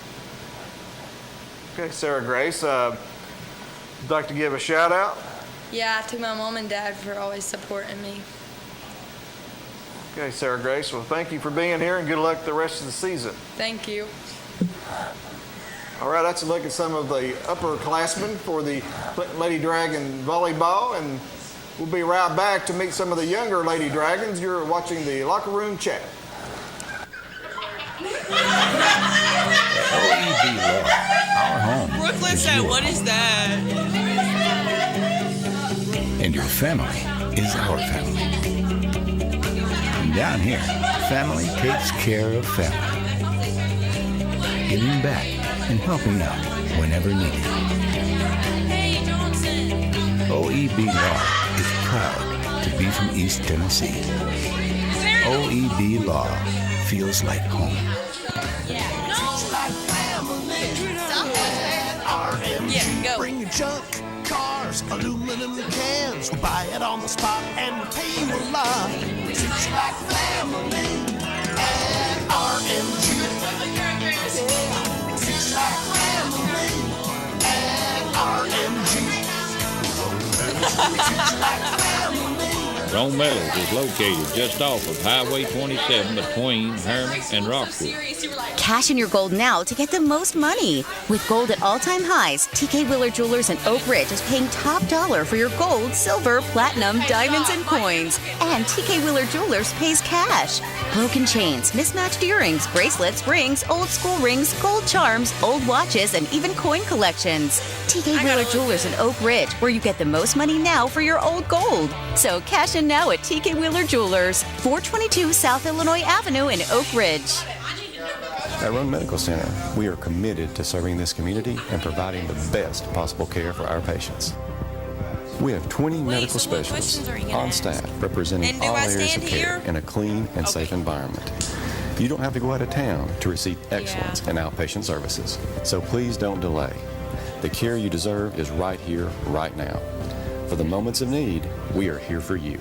Okay, Sarah Grace, would you like to give a shout out? Yeah, to my mom and dad for always supporting me. Okay, Sarah Grace, well, thank you for being here, and good luck the rest of the season. Thank you. All right, that's a look at some of the upperclassmen for the Clinton Lady Dragon volleyball, and we'll be right back to meet some of the younger Lady Dragons. You're watching the Locker Room Chat. OEB Law, our home. Brooklyn said, what is that? And your family is our family. And down here, family takes care of family. giving back and helping out whenever needed. OEB Law is proud to be from East Tennessee. OEB Law feels like home. Yeah, go. Bring your junk, cars, aluminum cans. We'll buy it on the spot and we'll pay you a lot. Treat you like family at RMG. Yeah. Treat you like family at RMG. Treat you like family. Rome Metals is located just off of Highway 27 between Herman and Rockwood. Cash in your gold now to get the most money. With gold at all-time highs, TK Wheeler Jewelers in Oak Ridge is paying top dollar for your gold, silver, platinum, diamonds, and coins. And TK Wheeler Jewelers pays cash. Broken chains, mismatched earrings, bracelets, rings, old school rings, gold charms, old watches, and even coin collections. TK Wheeler Jewelers in Oak Ridge, where you get the most money now for your old gold. So cash in now at TK Wheeler Jewelers, 422 South Illinois Avenue in Oak Ridge. At Roan Medical Center, we are committed to serving this community and providing the best possible care for our patients. We have 20 medical specialists on staff representing all areas of care in a clean and safe environment. You don't have to go out of town to receive excellence in outpatient services, so please don't delay. The care you deserve is right here, right now. For the moments of need, we are here for you.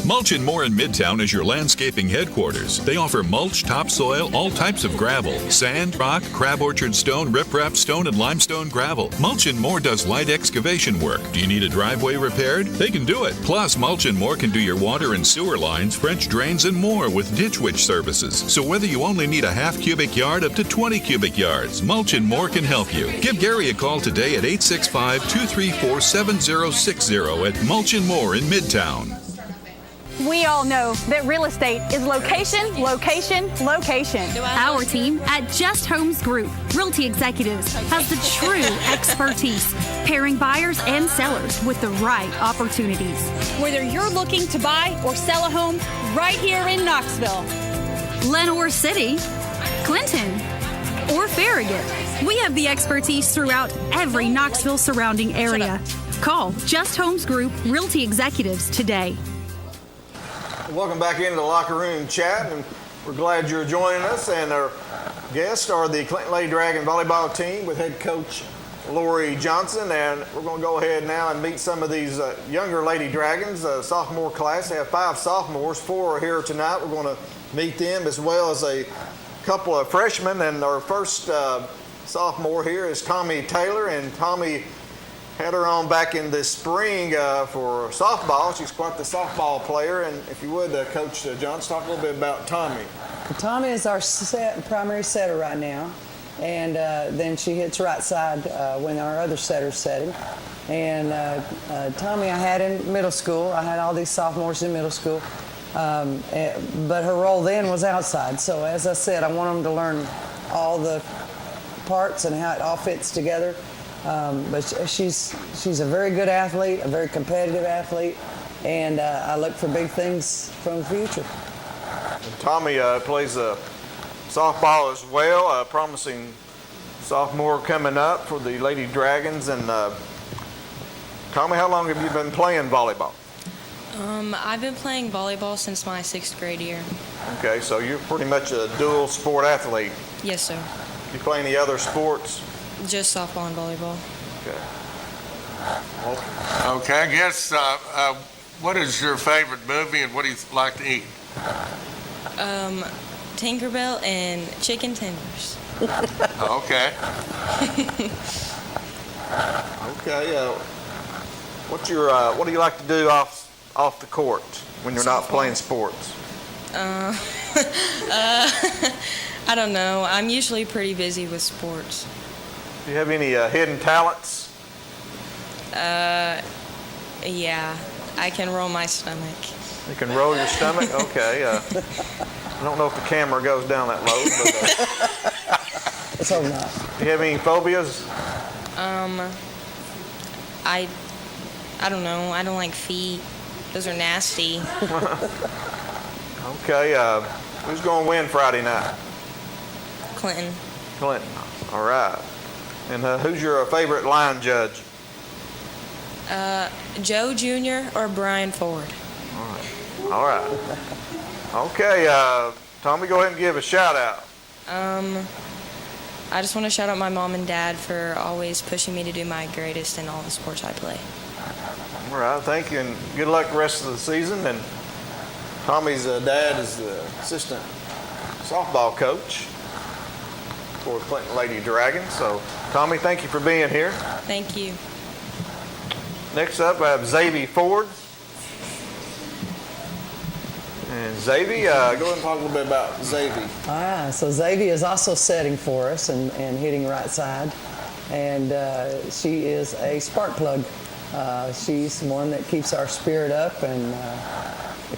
Mulch & More in Midtown is your landscaping headquarters. They offer mulch, topsoil, all types of gravel, sand, rock, crab orchard stone, riprap stone, and limestone gravel. Mulch & More does light excavation work. Do you need a driveway repaired? They can do it. Plus, Mulch & More can do your water and sewer lines, French drains, and more with Ditch Witch services. So whether you only need a half cubic yard up to 20 cubic yards, Mulch & More can help you. Give Gary a call today at 865-234-7060 at Mulch & More in Midtown. We all know that real estate is location, location, location. Our team at Just Homes Group, Realty Executives, has the true expertise, pairing buyers and sellers with the right opportunities. Whether you're looking to buy or sell a home right here in Knoxville, Lenoir City, Clinton, or Farragut, we have the expertise throughout every Knoxville surrounding area. Call Just Homes Group, Realty Executives today. Welcome back into the locker room chat, and we're glad you're joining us. And our guests are the Clinton Lady Dragon volleyball team with head coach Lori Johnson. And we're going to go ahead now and meet some of these younger Lady Dragons, sophomore class. They have 5 sophomores, 4 are here tonight. We're going to meet them as well as a couple of freshmen. And our first sophomore here is Tommy Taylor, and Tommy had her on back in the spring for softball. She's quite the softball player. And if you would, Coach Johnson, talk a little bit about Tommy. Tommy is our primary setter right now. And then she hits right side when our other setter's setting. And Tommy I had in middle school. I had all these sophomores in middle school. But her role then was outside. So as I said, I want them to learn all the parts and how it all fits together. But she's a very good athlete, a very competitive athlete, and I look for big things from the future. And Tommy plays softball as well, promising sophomore coming up for the Lady Dragons. And Tommy, how long have you been playing volleyball? I've been playing volleyball since my 6th grade year. Okay, so you're pretty much a dual sport athlete. Yes, sir. You play any other sports? Just softball and volleyball. Okay, I guess, what is your favorite movie and what do you like to eat? Tinkerbell and chicken tenders. Okay. Okay, what do you like to do off the court when you're not playing sports? I don't know. I'm usually pretty busy with sports. Do you have any hidden talents? Yeah. I can roll my stomach. You can roll your stomach? Okay. I don't know if the camera goes down that low, but let's hope not. Do you have any phobias? I don't know. I don't like feet. Those are nasty. Okay, who's going to win Friday night? Clinton. Clinton. All right. And who's your favorite line judge? Joe Jr. or Brian Ford. All right. Okay, Tommy, go ahead and give a shout out. I just want to shout out my mom and dad for always pushing me to do my greatest in all the sports I play. All right, thank you, and good luck the rest of the season. And Tommy's dad is the assistant softball coach for Clinton Lady Dragons. So, Tommy, thank you for being here. Thank you. Next up, I have Zaby Ford. And Zaby, go ahead and talk a little bit about Zaby. So Zaby is also setting for us and hitting right side. And she is a spark plug. She's one that keeps our spirit up and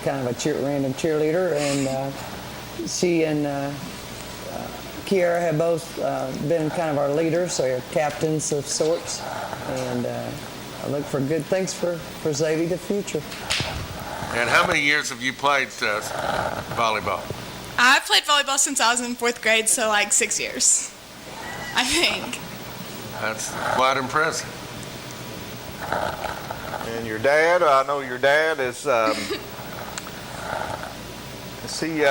kind of a random cheerleader. And she and Kiara have both been kind of our leaders, or captains of sorts. And I look for good things for Zaby the future. And how many years have you played volleyball? I've played volleyball since I was in 4th grade, so like 6 years, I think. That's quite impressive. And your dad, I know your dad is he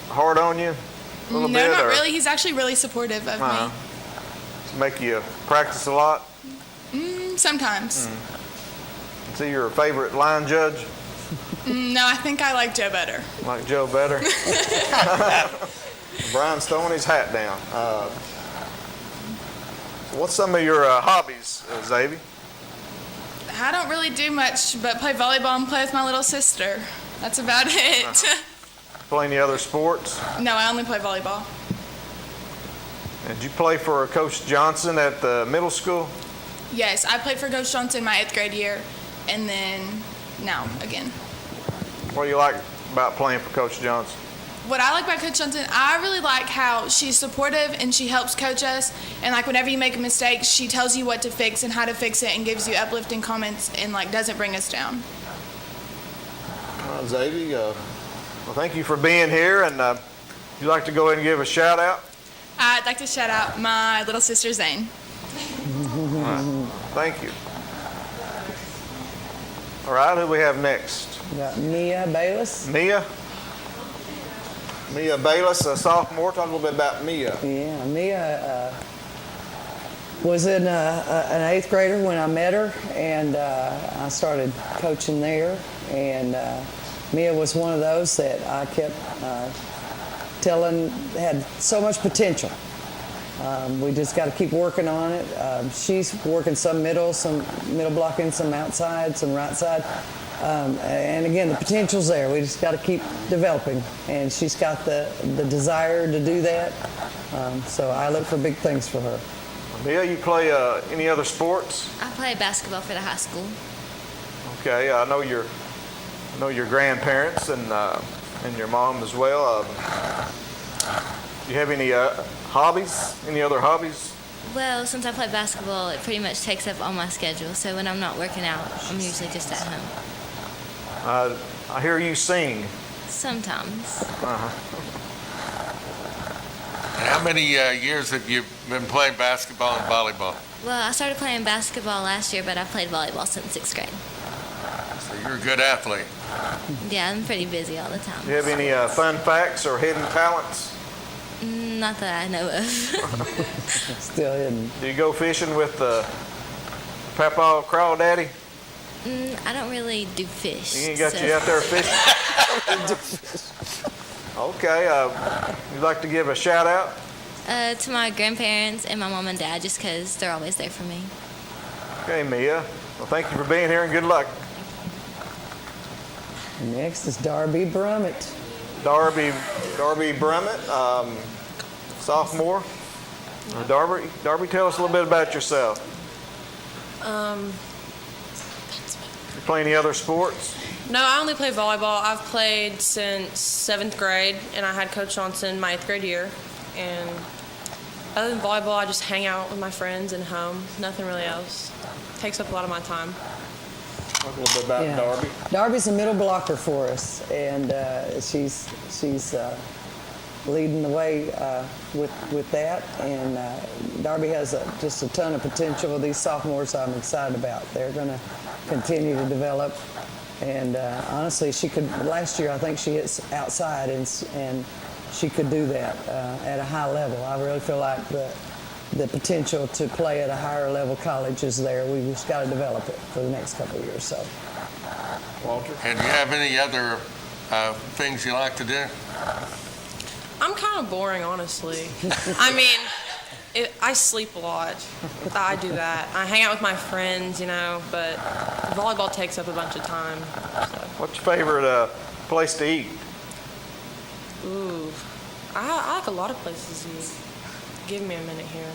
hard on you a little bit? No, not really. He's actually really supportive of me. Does he make you practice a lot? Sometimes. Is he your favorite line judge? No, I think I like Joe better. Like Joe better? Brian's throwing his hat down. What's some of your hobbies, Zaby? I don't really do much but play volleyball and play with my little sister. That's about it. Play any other sports? No, I only play volleyball. And did you play for Coach Johnson at the middle school? Yes, I played for Coach Johnson my 8th grade year, and then now again. What do you like about playing for Coach Johnson? What I like about Coach Johnson, I really like how she's supportive and she helps coach us. And like whenever you make a mistake, she tells you what to fix and how to fix it and gives you uplifting comments and like doesn't bring us down. Zaby, well, thank you for being here. And would you like to go ahead and give a shout out? I'd like to shout out my little sister Zane. Thank you. All right, who do we have next? We got Mia Bayless. Mia Bayless, a sophomore. Talk a little bit about Mia. Yeah, Mia was an 8th grader when I met her, and I started coaching there. And Mia was one of those that I kept telling had so much potential. We just got to keep working on it. She's working some middle blocking, some outside, some right side. And again, the potential's there. We just got to keep developing. And she's got the desire to do that. So I look for big things for her. Mia, you play any other sports? I play basketball for the high school. Okay, I know your grandparents and your mom as well. Do you have any hobbies? Any other hobbies? Well, since I play basketball, it pretty much takes up all my schedule. So when I'm not working out, I'm usually just at home. I hear you sing. Sometimes. And how many years have you been playing basketball and volleyball? Well, I started playing basketball last year, but I've played volleyball since 6th grade. So you're a good athlete. Yeah, I'm pretty busy all the time. Do you have any fun facts or hidden talents? Not that I know of. Still hidden. Do you go fishing with Papa Crawdaddy? I don't really do fish. He ain't got you out there fishing? Okay. You'd like to give a shout out? To my grandparents and my mom and dad, just because they're always there for me. Okay, Mia. Well, thank you for being here and good luck. Next is Darby Brummett. Darby Brummett, sophomore. Darby, tell us a little bit about yourself. You play any other sports? No, I only play volleyball. I've played since 7th grade, and I had Coach Johnson my 8th grade year. And other than volleyball, I just hang out with my friends and home. Nothing really else. Takes up a lot of my time. Talk a little bit about Darby. Darby's a middle blocker for us, and she's leading the way with that. And Darby has just a ton of potential. These sophomores I'm excited about. They're going to continue to develop. And honestly, last year I think she hit outside, and she could do that at a high level. I really feel like the potential to play at a higher level college is there. We just got to develop it for the next couple of years. So, Walter? And do you have any other things you like to do? I'm kind of boring, honestly. I mean, I sleep a lot. I do that. I hang out with my friends, but volleyball takes up a bunch of time. So. What's your favorite place to eat? Ooh, I like a lot of places to eat. Give me a minute here.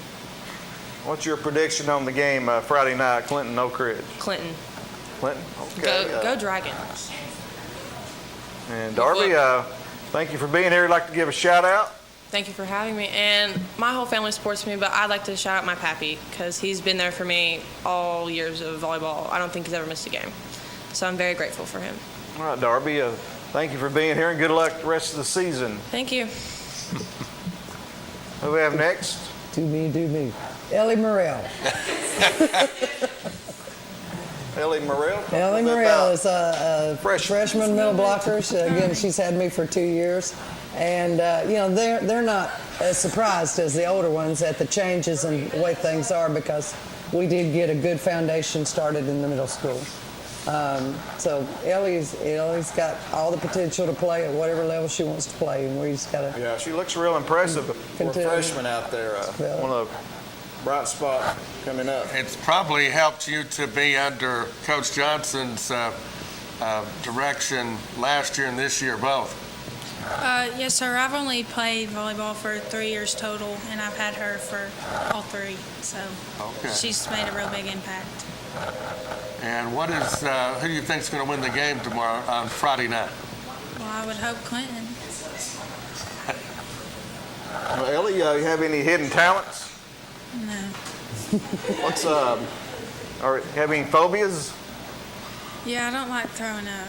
What's your prediction on the game Friday night, Clinton, Oak Ridge? Clinton. Clinton? Okay. Go Dragons. And Darby, thank you for being here. I'd like to give a shout out. Thank you for having me. And my whole family supports me, but I'd like to shout out my pappy because he's been there for me all years of volleyball. I don't think he's ever missed a game. So I'm very grateful for him. All right, Darby, thank you for being here and good luck the rest of the season. Thank you. Who do we have next? Do me. Ellie Morell. Ellie Morell? Ellie Morell is a freshman middle blocker. Again, she's had me for 2 years. And, they're not as surprised as the older ones at the changes and the way things are because we did get a good foundation started in the middle school. So Ellie's got all the potential to play at whatever level she wants to play, and we just got to. Yeah, she looks real impressive for a freshman out there. One of the bright spots coming up. It's probably helped you to be under Coach Johnson's direction last year and this year both. Yes, sir. I've only played volleyball for 3 years total, and I've had her for all 3. So she's made a real big impact. And who do you think is going to win the game tomorrow on Friday night? Well, I would hope Clinton. Well, Ellie, you have any hidden talents? No. Or have any phobias? Yeah, I don't like throwing up.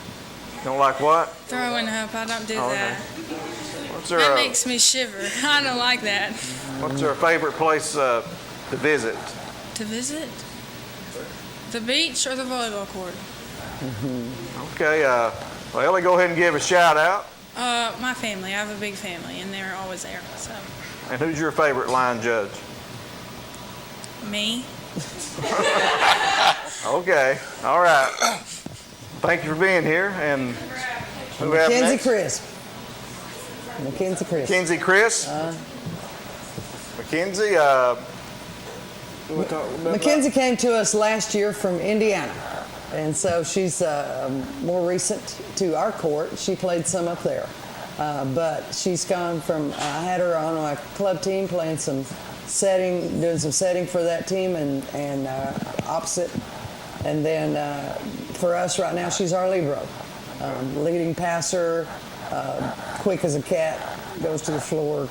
Don't like what? Throwing up. I don't do that. That makes me shiver. I don't like that. What's your favorite place to visit? To visit? The beach or the volleyball court? Okay. Well, Ellie, go ahead and give a shout out. My family. I have a big family, and they're always there. So. And who's your favorite line judge? Me. Okay. All right. Thank you for being here. And who have Mackenzie next? Crisp. Mackenzie Crisp. Mackenzie Crisp. Mackenzie. Mackenzie came to us last year from Indiana, and so she's more recent to our court. She played some up there, but she's gone from. I had her on my club team playing some setting, doing some setting for that team, and opposite, and then for us right now she's our libero, leading passer, quick as a cat, goes to the floor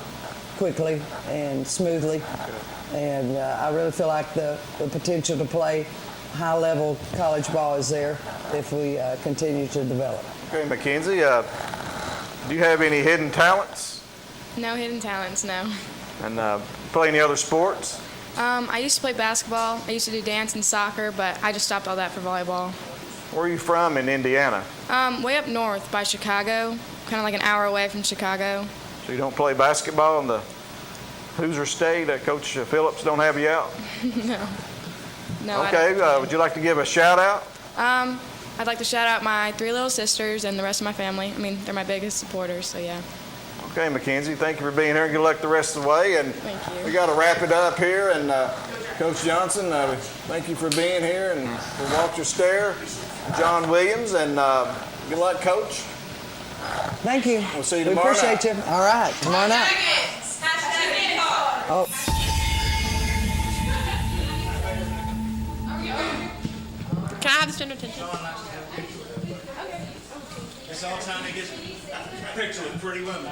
quickly and smoothly. And I really feel like the potential to play high-level college ball is there if we continue to develop. Okay, Mackenzie, do you have any hidden talents? No hidden talents, no. And play any other sports? I used to play basketball. I used to do dance and soccer, but I just stopped all that for volleyball. Where are you from in Indiana? Way up north by Chicago, kind of like an hour away from Chicago. So you don't play basketball in the Hoosier State? Coach Phillips don't have you out? No. Okay, would you like to give a shout out? I'd like to shout out my 3 little sisters and the rest of my family. I mean, they're my biggest supporters, so yeah. Okay, Mackenzie, thank you for being here. Good luck the rest of the way. And thank you. We got to wrap it up here. And Coach Johnson, thank you for being here. And for Walter Stair, John Williams, and good luck, Coach. Thank you. We'll see you We tomorrow appreciate night. you. All right, tomorrow night. Oh. Can I have the student attention? It's all time to get a picture with pretty women.